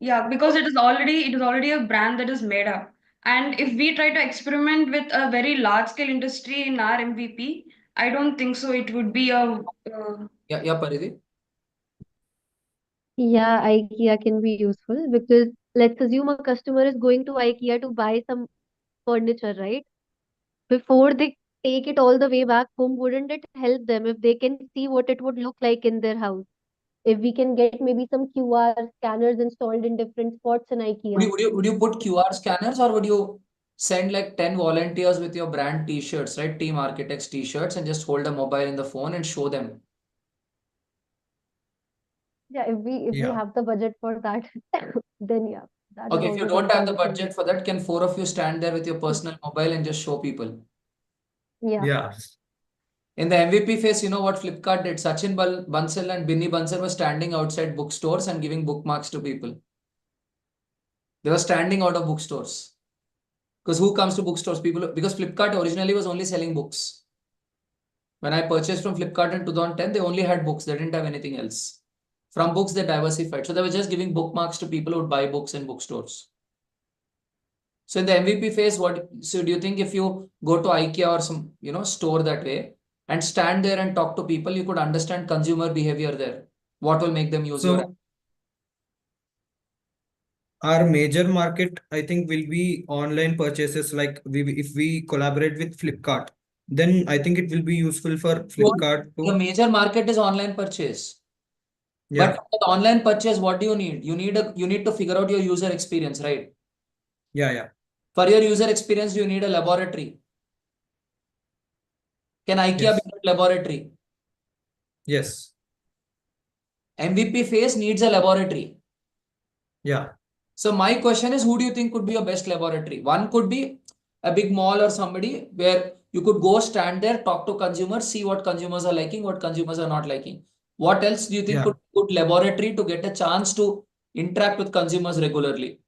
Yeah, because it is already a brand that is made up. And if we try to experiment with a very large scale industry in our MVP, I don't think so. It would be a Yeah, Paridhi. Yeah, IKEA can be useful because let's assume a customer is going to IKEA to buy some furniture, right? Before they take it all the way back home, wouldn't it help them if they can see what it would look like in their house? If we can get maybe some QR scanners installed in different spots in IKEA. Would you put QR scanners or would you send like 10 volunteers with your brand t-shirts, right? Team Architects t-shirts and just hold a mobile in the phone and show them. Yeah, if we Yeah. have the budget for that, then yeah, that is Okay, if you also don't have something the we can do. budget for that, can four of you stand there with your personal mobile and just show people? Yeah. Yeah. In the MVP phase, you know what Flipkart did? Bansal and Binny Bansal were standing outside bookstores and giving bookmarks to people. They were standing out of bookstores. Because who comes to bookstores? People, because Flipkart originally was only selling books. When I purchased from Flipkart in 2010, they only had books. They didn't have anything else. From books, they diversified. So they were just giving bookmarks to people who would buy books in bookstores. So in the MVP phase, so do you think if you go to IKEA or some, store that way and stand there and talk to people, you could understand consumer behavior there? What will make them use your app? So our major market, I think, will be online purchases. Like if we collaborate with Flipkart, then I think it will be useful for Flipkart The to, major market is online purchase. But yeah, for the online purchase, what do you need? You need to figure out your user experience, right? yeah, yeah, For your user experience, you need a laboratory. Can IKEA be yes, that laboratory? yes, MVP phase needs a laboratory. yeah, So my question is, who do you think could be your best laboratory? One could be a big mall or somebody where You could go stand there, talk to consumers, see what consumers are liking, what consumers are not liking. What else do you think Yeah. could be good laboratory to get a chance to interact with consumers regularly?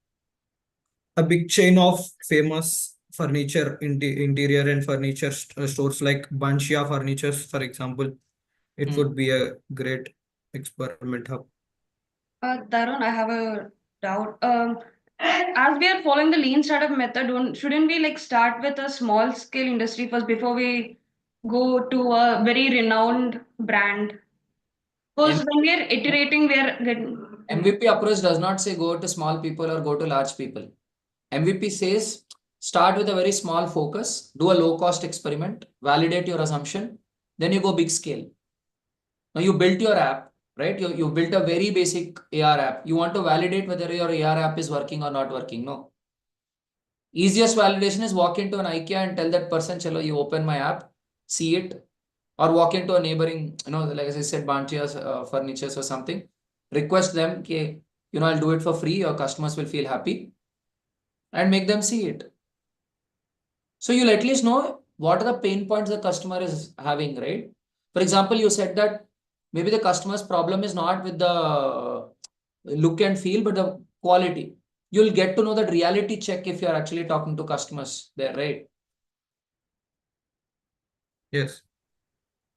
A big chain of famous furniture interior and furniture stores like Banshia Furnitures, for example. It Hmm. would be a great experiment hub. Tarun, I have a doubt. As we are following the lean startup method, shouldn't we like start with a small scale industry first before we go to a very renowned brand? Because when we are iterating, we are getting. MVP approach does not say go to small people or go to large people. MVP says start with a very small focus, do a low cost experiment, validate your assumption, then you go big scale. Now you built your app, right? You built a very basic AR app. You want to validate whether your AR app is working or not working. No. Easiest validation is walk into an IKEA and tell that person, chalo, you open my app, see it, or walk into a neighboring, like as I said, Bantia's furnitures or something. Request them, okay, I'll do it for free. Your customers will feel happy, and make them see it. So you'll at least know what are the pain points the customer is having, right? For example, you said that maybe the customer's problem is not with the look and feel, but the quality. You'll get to know that reality check if you're actually talking to customers there, right? Yes.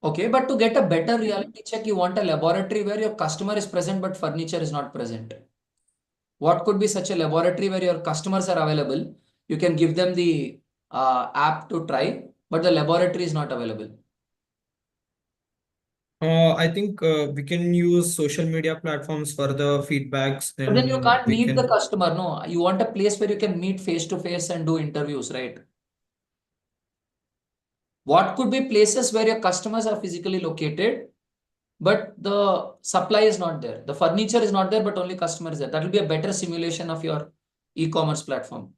Okay, but to get a better reality check, you want a laboratory where your customer is present but furniture is not present. What could be such a laboratory where your customers are available? You can give them the app to try, but the laboratory is not available. I think we can use social media platforms for the feedbacks, But then you and can't we meet the can. customer. No, you want a place where you can meet face to face and do interviews, right? What could be places where your customers are physically located, but the supply is not there? The furniture is not there, but only customer is there. That will be a better simulation of your e-commerce platform.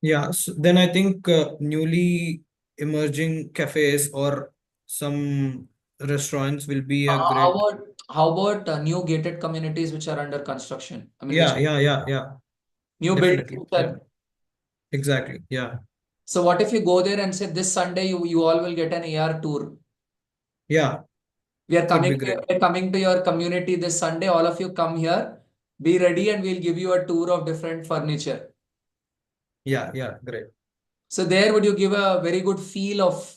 Yeah, so then I think newly emerging cafes or some restaurants will be a How great. about new gated communities which are under construction? I mean, which Yeah. new buildings Definitely. which Yeah. are. Exactly. Yeah. So what if you go there and say this Sunday you all will get an AR tour? Yeah. We are Would coming be to great. we're coming to your community this Sunday. All of you come here, be ready, and we'll give you a tour of different furniture. Yeah. Great. So there, would you give a very good feel of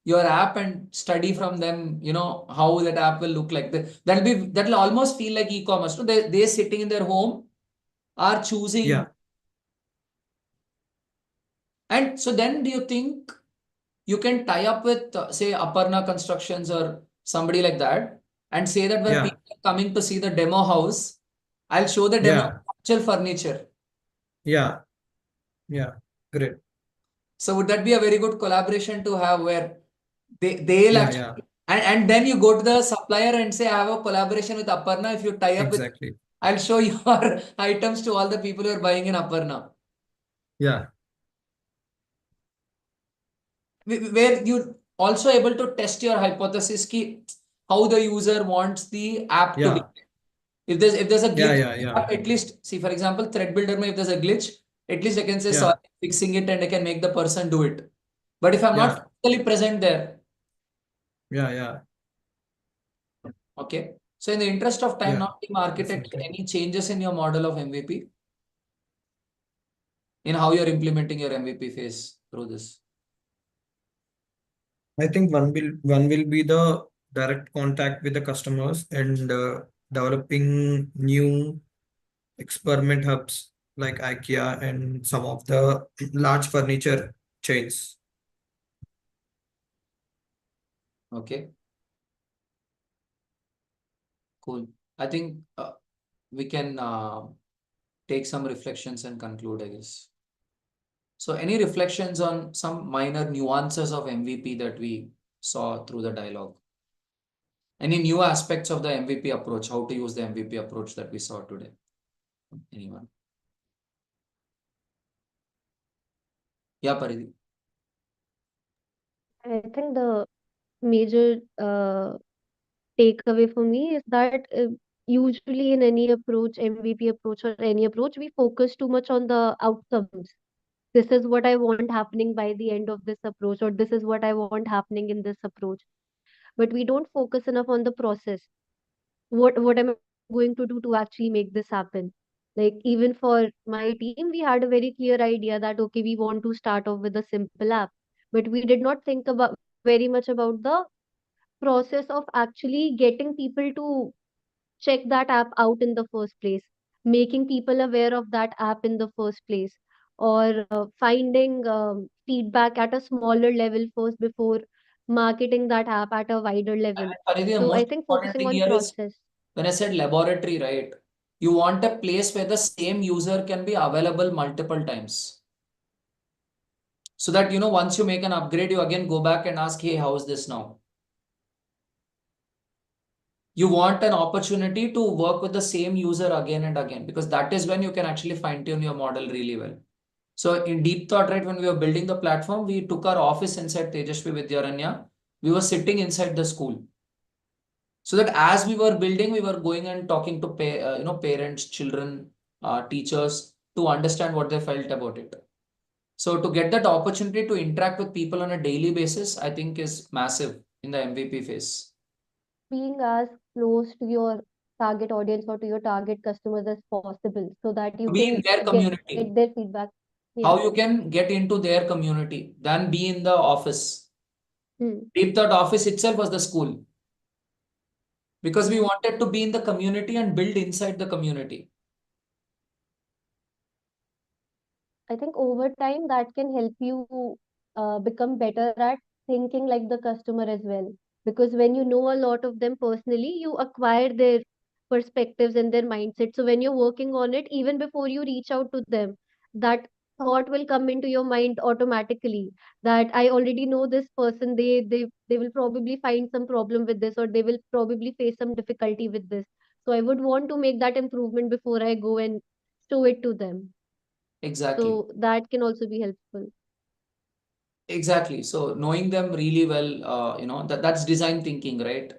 your app and study from them? How that app will look like. That'll almost feel like e-commerce. So they sitting in their home are choosing. Yeah. And so then, do you think you can tie up with say Aparna Constructions or somebody like that and say that when Yeah. people are coming to see the demo house, I'll show the demo Yeah. actual furniture. Yeah. Yeah. Great. So would that be a very good collaboration to have where they'll Yeah. actually Yeah. and then you go to the supplier and say I have a collaboration with Aparna. If you tie up with, Exactly. I'll show your items to all the people who are buying in Aparna. Yeah. Where you also able to test your hypothesis ki how the user wants the app to be. Yeah. If there's a glitch, Yeah. at least see, for example, thread builder, if there's a glitch, at least I can say sorry, Yeah. fixing it, and I can make the person do it. But if I'm not Yeah. physically present there, Yeah. okay. So in the interest of time, Yeah. now team architect, Definitely. any changes in your model of MVP in how you're implementing your MVP phase through this? I think one will be the direct contact with the customers and developing new experiment hubs like IKEA and some of the large furniture chains. Okay, cool. I think we can take some reflections and conclude, I guess. So any reflections on some minor nuances of MVP that we saw through the dialogue? Any new aspects of the MVP approach, how to use the MVP approach that we saw today? Anyone? Yeah, Paridhi. I think the major takeaway for me is that usually in any approach, MVP approach or any approach, we focus too much on the outcomes this is what I want happening by the end of this approach, or this is what I want happening in this approach. But we don't focus enough on the process. What am I going to do to actually make this happen? Like even for my team, we had a very clear idea that okay, we want to start off with a simple app, but we did not think about very much about the process of actually getting people to check that app out in the first place, making people aware of that app in the first place, or finding feedback at a smaller level first before marketing that app at a wider level. Paridhi, the So I most think important focusing thing on here is process. when I said laboratory, right? You want a place where the same user can be available multiple times. So that, once you make an upgrade, you again go back and ask, hey, how is this now? You want an opportunity to work with the same user again and again, because that is when you can actually fine tune your model really well. So in deep thought, right, when we were building the platform, we took our office inside Tejashvi Vidyaranya. We were sitting inside the school. So that as we were building, we were going and talking to parents, children, teachers to understand what they felt about it. So to get that opportunity to interact with people on a daily basis, I think is massive in the MVP phase. Being as close to your target audience or to your target customers as possible so that you Be in can their get community. their feedback. Yeah. How you can get into their community than be in the office. Hmm. Deep thought office itself was the school, because we wanted to be in the community and build inside the community. I think over time that can help you become better at thinking like the customer as well. Because when you know a lot of them personally, you acquire their perspectives and their mindset. So when you're working on it, even before you reach out to them, that thought will come into your mind automatically that I already know this person. They will probably find some problem with this, or they will probably face some difficulty with this. So I would want to make that improvement before I go and show it to them. Exactly. So that can also be helpful. Exactly. So knowing them really well, that's design thinking, right?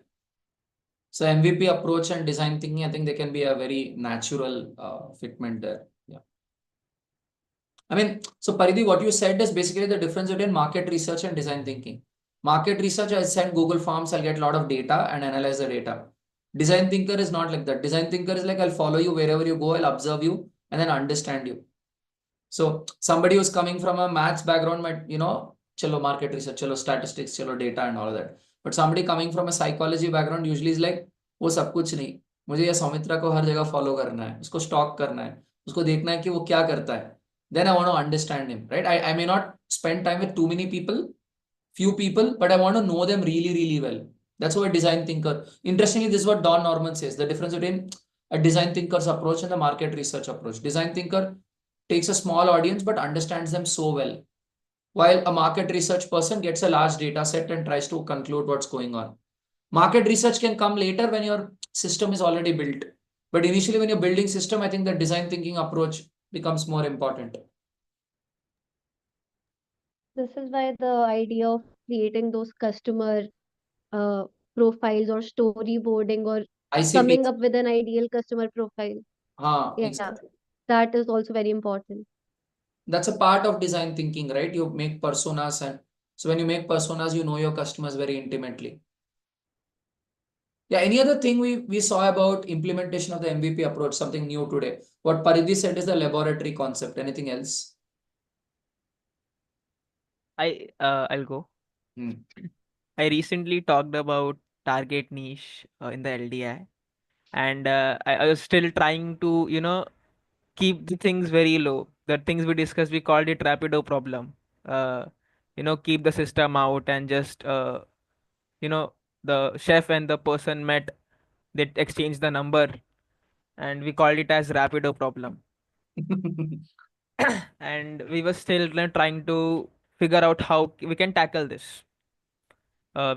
So MVP approach and design thinking, I think they can be a very natural fitment there. Yeah. I mean, so Paridhi, what you said is basically the difference between market research and design thinking. Market research, I send Google Forms, I'll get a lot of data and analyze the data. Design thinker is not like that. Design thinker is like, I'll follow you wherever you go, I'll observe you and then understand you. So somebody who's coming from a maths background might, chalo market research, chalo statistics, chalo data and all of that. But somebody coming from a psychology background usually is like, वो सब कुछ नहीं, मुझे ये सौमित्रा को हर जगह follow करना है, उसको स्टॉक करना है, उसको देखना है कि वो क्या करता है. Then I want to understand him, right? I may not spend time with too many people, few people, but I want to know them really, really well. That's why a design thinker. Interestingly, this is what Don Norman says. The difference between a design thinker's approach and the market research approach. Design thinker takes a small audience but understands them so well, while a market research person gets a large data set and tries to conclude what's going on. Market research can come later when your system is already built. But initially, when you're building system, I think the design thinking approach becomes more important. This is why the idea of creating those customer uh, profiles or storyboarding or ICP. coming up with an ideal customer profile. Yeah, Exactly. that is also very important. That's a part of design thinking, right? You make personas, and so when you make personas, you know your customers very intimately. Yeah, any other thing we saw about implementation of the MVP approach, something new today? What Paridhi said is the laboratory concept. Anything else? I'll go. Hmm. I recently talked about target niche in the LDI, and I was still trying to, keep the things very low. The things we discussed, we called it rapido problem. Uh, keep the system out and just, you know, the chef and the person met, they exchanged the number, and we called it as rapido problem. And we were still trying to figure out how we can tackle this.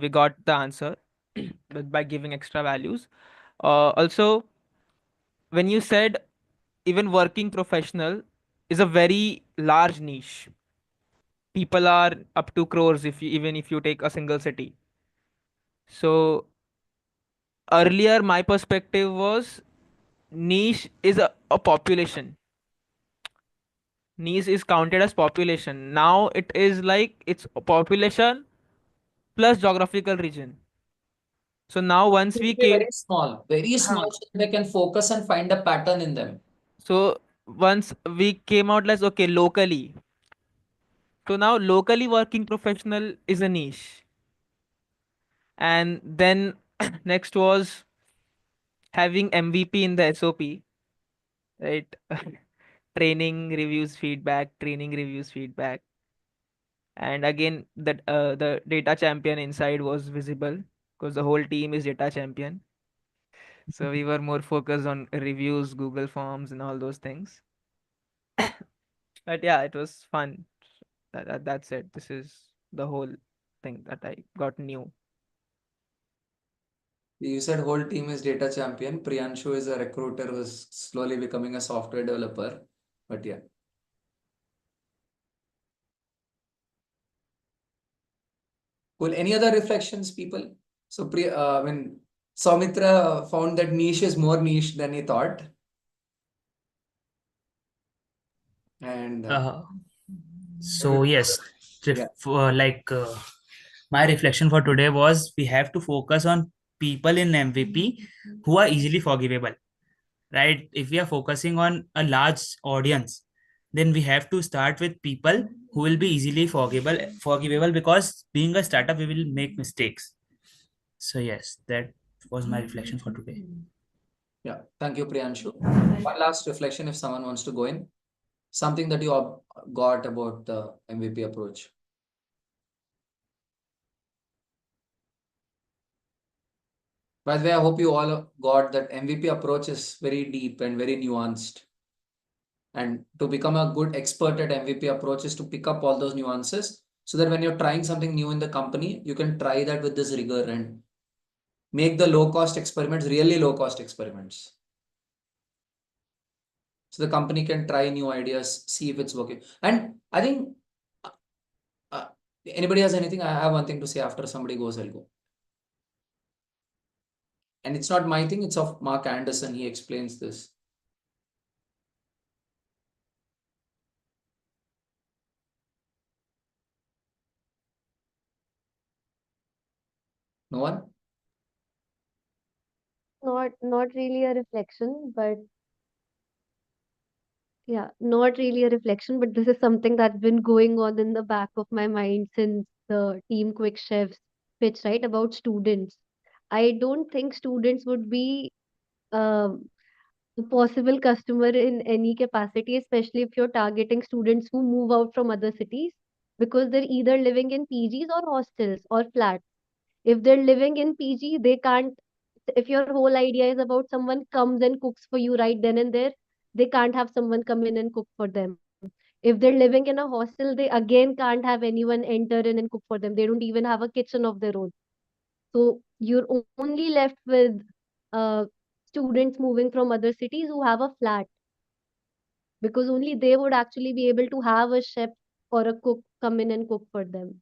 We got the answer by giving extra values. Also, when you said even working professional is a very large niche, people are up to crores if you, even if you take a single city. So earlier my perspective was niche is a population, niche is counted as population. Now it is like it's population plus geographical region. So now once we came, very huh, small, so they can focus and find a pattern in them. so once we came out like okay, locally. So now locally working professional is a niche. And then next was having MVP in the SOP, right? Training, reviews, feedback, training, reviews, feedback. And again, that the data champion inside was visible because the whole team is data champion. So we were more focused on reviews, Google Forms, and all those things. But yeah, it was fun. That's it. This is the whole thing that I got new. You said whole team is data champion. Priyanshu is a recruiter who's slowly becoming a software developer. But yeah. Cool. Any other reflections, people? So, when Soumitra found that niche is more niche than he thought. And So yes, yeah. my reflection for today was we have to focus on people in MVP who are easily forgivable, right? If we are focusing on a large audience, then we have to start with people who will be easily forgivable because being a startup, we will make mistakes. So yes, that was my reflection for today. Yeah. Thank you, Priyanshu. One last reflection if someone wants to go in. Something that you got about the MVP approach. By the way, I hope you all got that MVP approach is very deep and very nuanced. And to become a good expert at MVP approach is to pick up all those nuances so that when you're trying something new in the company, you can try that with this rigor and make the low cost experiments really low cost experiments. So the company can try new ideas, see if it's working. And I think anybody has anything? I have one thing to say after somebody goes, I'll go. And it's not my thing, it's of Mark Anderson. He explains this. No one? Not really a reflection, but yeah, not really a reflection, but this is something that's been going on in the back of my mind since the Team Quick Chefs pitch, right? About students. I don't think students would be um, a possible customer in any capacity, especially if you're targeting students who move out from other cities, because they're either living in PGs or hostels or flats. If they're living in PG, they can't, if your whole idea is about someone comes and cooks for you right then and there, they can't have someone come in and cook for them. If they're living in a hostel, they again can't have anyone enter in and cook for them. They don't even have a kitchen of their own. So you're only left with uh, students moving from other cities who have a flat, because only they would actually be able to have a chef or a cook come in and cook for them.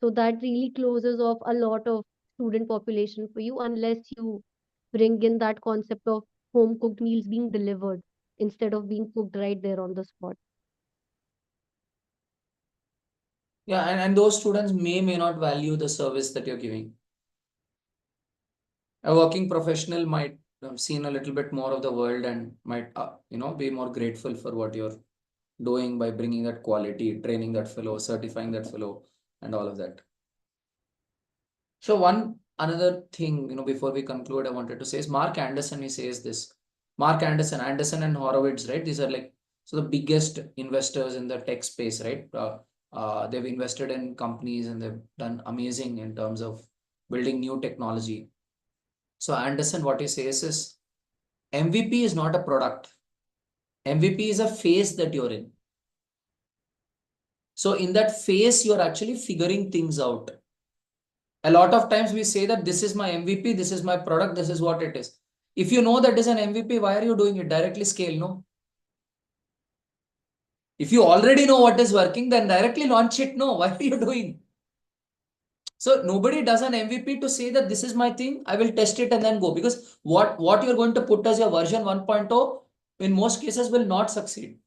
So that really closes off a lot of student population for you unless you bring in that concept of home cooked meals being delivered instead of being cooked right there on the spot. Yeah, and those students may not value the service that you're giving. A working professional might have seen a little bit more of the world and might be more grateful for what you're doing by bringing that quality, training that fellow, certifying that fellow, and all of that. So another thing, before we conclude, I wanted to say is Mark Anderson. He says this. Mark Anderson and Horowitz, right? These are so the biggest investors in the tech space, right? They've invested in companies and they've done amazing in terms of building new technology. So Anderson, what he says is MVP is not a product. MVP is a phase that you're in. So in that phase, you're actually figuring things out. A lot of times we say that this is my MVP, this is my product, this is what it is. If you know that is an MVP, why are you doing it? Directly scale, no? If you already know what is working, then directly launch it, no? Why are you doing? So nobody does an MVP to say that this is my thing, I will test it and then go. Because what you're going to put as your version 1.0, in most cases will not succeed.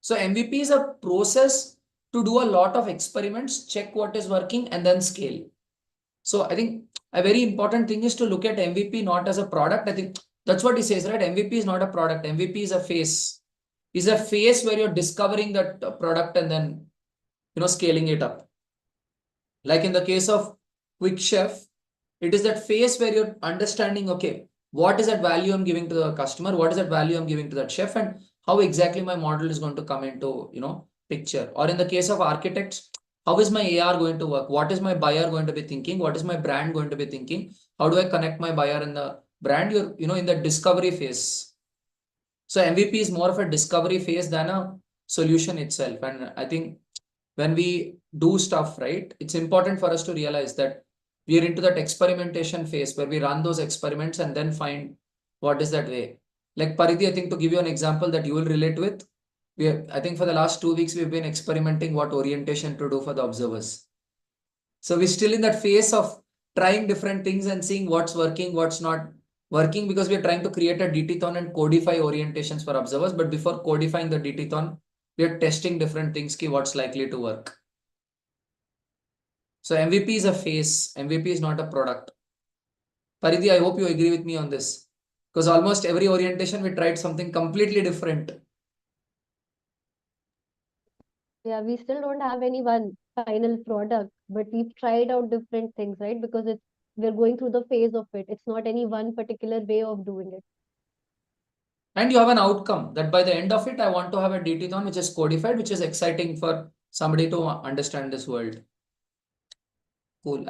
So MVP is a process to do a lot of experiments, check what is working, and then scale. So I think a very important thing is to look at MVP not as a product. I think that's what he says, right? MVP is not a product. MVP is a phase. Is a phase where you're discovering that product and then scaling it up. Like in the case of Quick Chef, it is that phase where you're understanding, okay, what is that value I'm giving to the customer? What is that value I'm giving to that chef? And how exactly my model is going to come into, picture. Or in the case of architects, how is my AR going to work? What is my buyer going to be thinking? What is my brand going to be thinking? How do I connect my buyer and the brand? You're, in the discovery phase. So MVP is more of a discovery phase than a solution itself. And I think when we do stuff, right, it's important for us to realize that we are into that experimentation phase where we run those experiments and then find what is that way. Like Paridhi, I think to give you an example that you will relate with, I think for the last 2 weeks, we've been experimenting what orientation to do for the observers. So we're still in that phase of trying different things and seeing what's working, what's not working, because we're trying to create a DT-thon and codify orientations for observers. But before codifying the DT-thon, we're testing different things, what's likely to work. So MVP is a phase. MVP is not a product. Paridhi, I hope you agree with me on this. Because almost every orientation, we tried something completely different. Yeah, we still don't have any one final product, but we've tried out different things, right? Because we're going through the phase of it. It's not any one particular way of doing it. And you have an outcome that by the end of it, I want to have a DT-thon which is codified, which is exciting for somebody to understand this world. Cool.